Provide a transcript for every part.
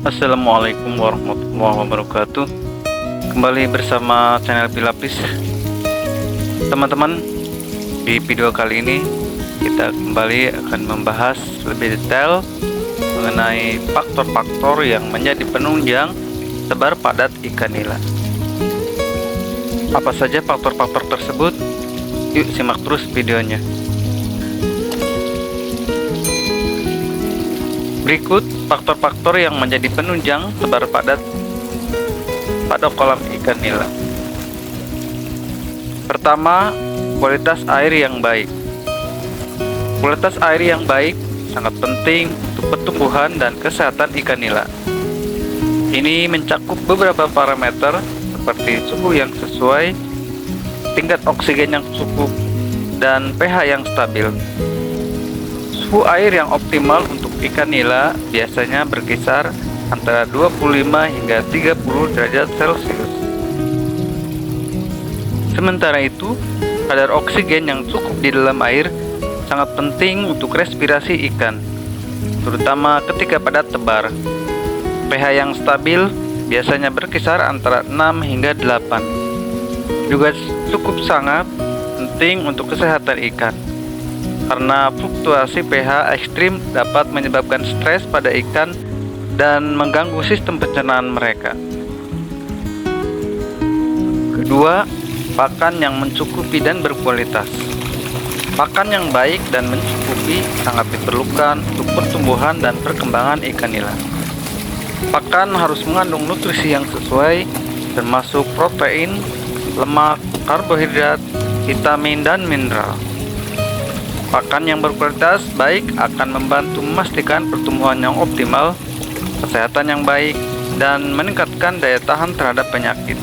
Assalamualaikum warahmatullahi wabarakatuh. Kembali bersama channel Pilapis. Teman-teman, di video kali ini kita kembali akan membahas lebih detail mengenai faktor-faktor yang menjadi penunjang sebar padat ikan nila. Apa saja faktor-faktor tersebut? Yuk simak terus videonya. Berikut faktor-faktor yang menjadi penunjang sebar padat pada kolam ikan nila. Pertama, kualitas air yang baik. Kualitas air yang baik sangat penting untuk pertumbuhan dan kesehatan ikan nila. Ini mencakup beberapa parameter seperti suhu yang sesuai, tingkat oksigen yang cukup, dan pH yang stabil. Suhu air yang optimal untuk ikan nila biasanya berkisar antara 25 hingga 30 derajat Celcius. Sementara itu, kadar oksigen yang cukup di dalam air sangat penting untuk respirasi ikan, terutama ketika padat tebar. pH yang stabil biasanya berkisar antara 6 hingga 8. Juga cukup sangat penting untuk kesehatan ikan, karena fluktuasi pH ekstrim dapat menyebabkan stres pada ikan dan mengganggu sistem pencernaan mereka. Kedua, pakan yang mencukupi dan berkualitas. Pakan yang baik dan mencukupi sangat diperlukan untuk pertumbuhan dan perkembangan ikan nila. Pakan harus mengandung nutrisi yang sesuai, termasuk protein, lemak, karbohidrat, vitamin, dan mineral. Pakan yang berkualitas baik akan membantu memastikan pertumbuhan yang optimal, kesehatan yang baik, dan meningkatkan daya tahan terhadap penyakit.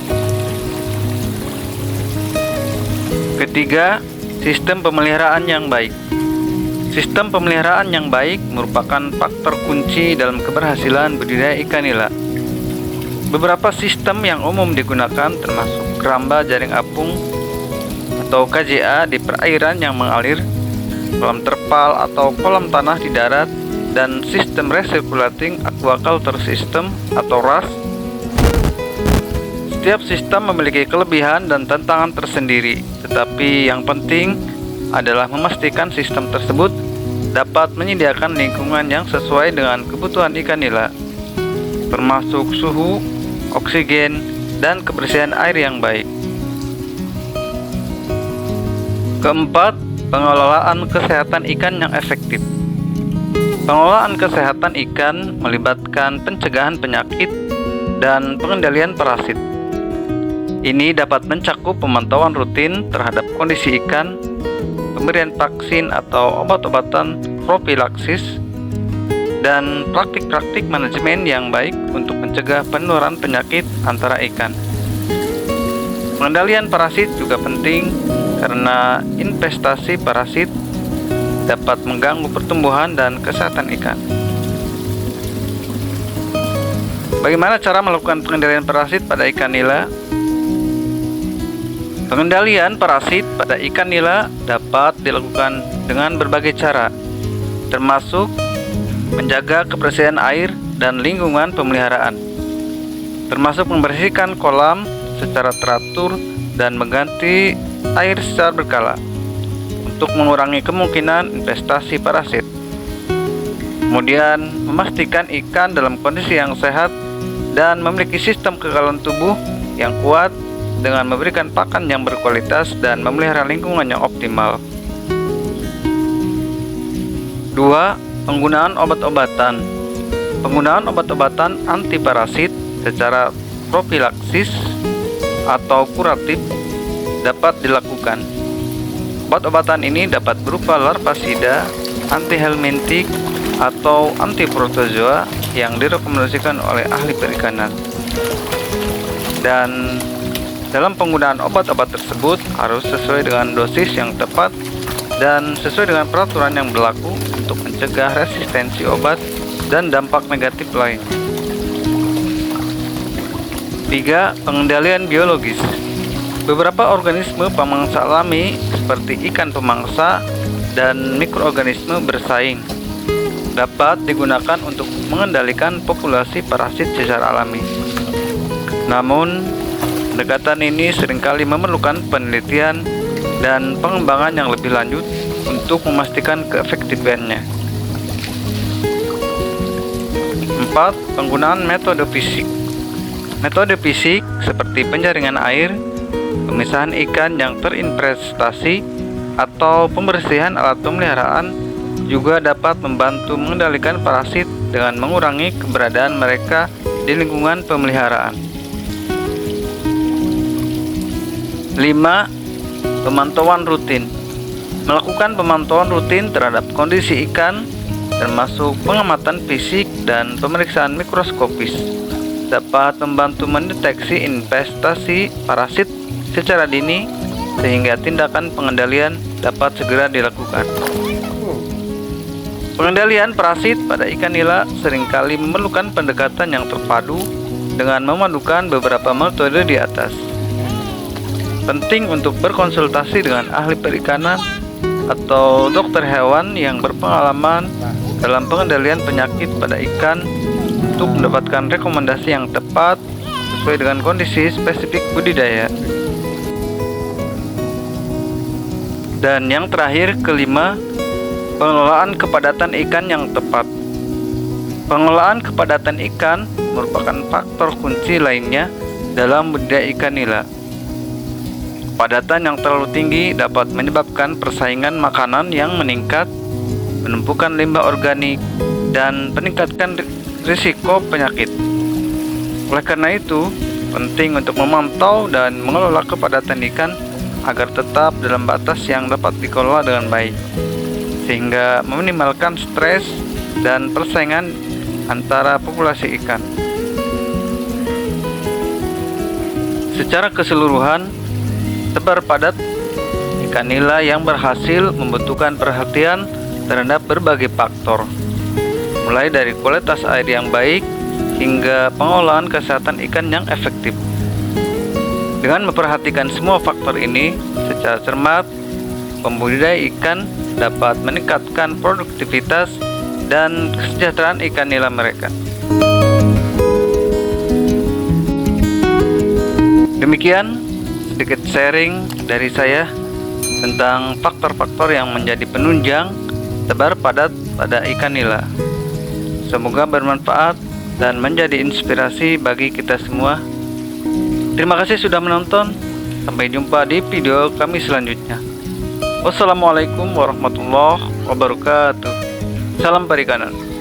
Ketiga, sistem pemeliharaan yang baik. Sistem pemeliharaan yang baik merupakan faktor kunci dalam keberhasilan budidaya ikan nila. Beberapa sistem yang umum digunakan termasuk keramba jaring apung atau KJA di perairan yang mengalir, kolam terpal atau kolam tanah di darat, dan sistem recirculating aquaculture system atau RAS. Setiap sistem memiliki kelebihan dan tantangan tersendiri, tetapi yang penting adalah memastikan sistem tersebut dapat menyediakan lingkungan yang sesuai dengan kebutuhan ikan nila, termasuk suhu, oksigen, dan kebersihan air yang baik. Keempat, pengelolaan kesehatan ikan yang efektif. Pengelolaan kesehatan ikan melibatkan pencegahan penyakit dan pengendalian parasit. Ini dapat mencakup pemantauan rutin terhadap kondisi ikan, pemberian vaksin atau obat-obatan profilaksis, dan praktik-praktik manajemen yang baik untuk mencegah penularan penyakit antara ikan. Pengendalian parasit juga penting karena investasi parasit dapat mengganggu pertumbuhan dan kesehatan ikan. Bagaimana cara melakukan pengendalian parasit pada ikan nila? Pengendalian parasit pada ikan nila dapat dilakukan dengan berbagai cara, termasuk menjaga kebersihan air dan lingkungan pemeliharaan, termasuk membersihkan kolam secara teratur dan mengganti air secara berkala untuk mengurangi kemungkinan investasi parasit. Kemudian, memastikan ikan dalam kondisi yang sehat dan memiliki sistem kekalan tubuh yang kuat dengan memberikan pakan yang berkualitas dan memelihara lingkungan yang optimal. 2. Penggunaan obat-obatan. Penggunaan obat-obatan anti parasit secara profilaksis atau kuratif dapat dilakukan. Obat-obatan ini dapat berupa larvasida, antihelmintik, atau antiprotozoa yang direkomendasikan oleh ahli perikanan. Dan dalam penggunaan obat-obat tersebut harus sesuai dengan dosis yang tepat dan sesuai dengan peraturan yang berlaku untuk mencegah resistensi obat dan dampak negatif lain. 3. Pengendalian biologis. Beberapa organisme pemangsa alami seperti ikan pemangsa dan mikroorganisme bersaing. dapat digunakan untuk mengendalikan populasi parasit secara alami. Namun, pendekatan ini seringkali memerlukan penelitian dan pengembangan yang lebih lanjut untuk memastikan keefektifannya. 4. Penggunaan metode fisik. Metode fisik seperti penjaringan air, pemisahan ikan yang terinvestasi, atau pembersihan alat pemeliharaan juga dapat membantu mengendalikan parasit dengan mengurangi keberadaan mereka di lingkungan pemeliharaan. 5. Pemantauan rutin. Melakukan pemantauan rutin terhadap kondisi ikan, termasuk pengamatan fisik dan pemeriksaan mikroskopis, dapat membantu mendeteksi investasi parasit secara dini sehingga tindakan pengendalian dapat segera dilakukan. Pengendalian parasit pada ikan nila seringkali memerlukan pendekatan yang terpadu dengan memadukan beberapa metode di atas. Penting untuk berkonsultasi dengan ahli perikanan atau dokter hewan yang berpengalaman dalam pengendalian penyakit pada ikan untuk mendapatkan rekomendasi yang tepat sesuai dengan kondisi spesifik budidaya. Dan yang terakhir, kelima, pengelolaan kepadatan ikan yang tepat. Pengelolaan kepadatan ikan merupakan faktor kunci lainnya dalam budidaya ikan nila. Kepadatan yang terlalu tinggi dapat menyebabkan persaingan makanan yang meningkat, penumpukan limbah organik, dan meningkatkan risiko penyakit. Oleh karena itu, penting untuk memantau dan mengelola kepadatan ikan agar tetap dalam batas yang dapat dikelola dengan baik, sehingga meminimalkan stres dan persaingan antara populasi ikan. Secara keseluruhan, tebar padat ikan nila yang berhasil membutuhkan perhatian terhadap berbagai faktor, mulai dari kualitas air yang baik hingga pengolahan kesehatan ikan yang efektif. Dengan memperhatikan semua faktor ini secara cermat, pembudidaya ikan dapat meningkatkan produktivitas dan kesejahteraan ikan nila mereka. Demikian sedikit sharing dari saya tentang faktor-faktor yang menjadi penunjang tebar padat pada ikan nila. Semoga bermanfaat dan menjadi inspirasi bagi kita semua. Terima kasih sudah menonton. Sampai jumpa di video kami selanjutnya. Wassalamualaikum warahmatullahi wabarakatuh. Salam perikanan.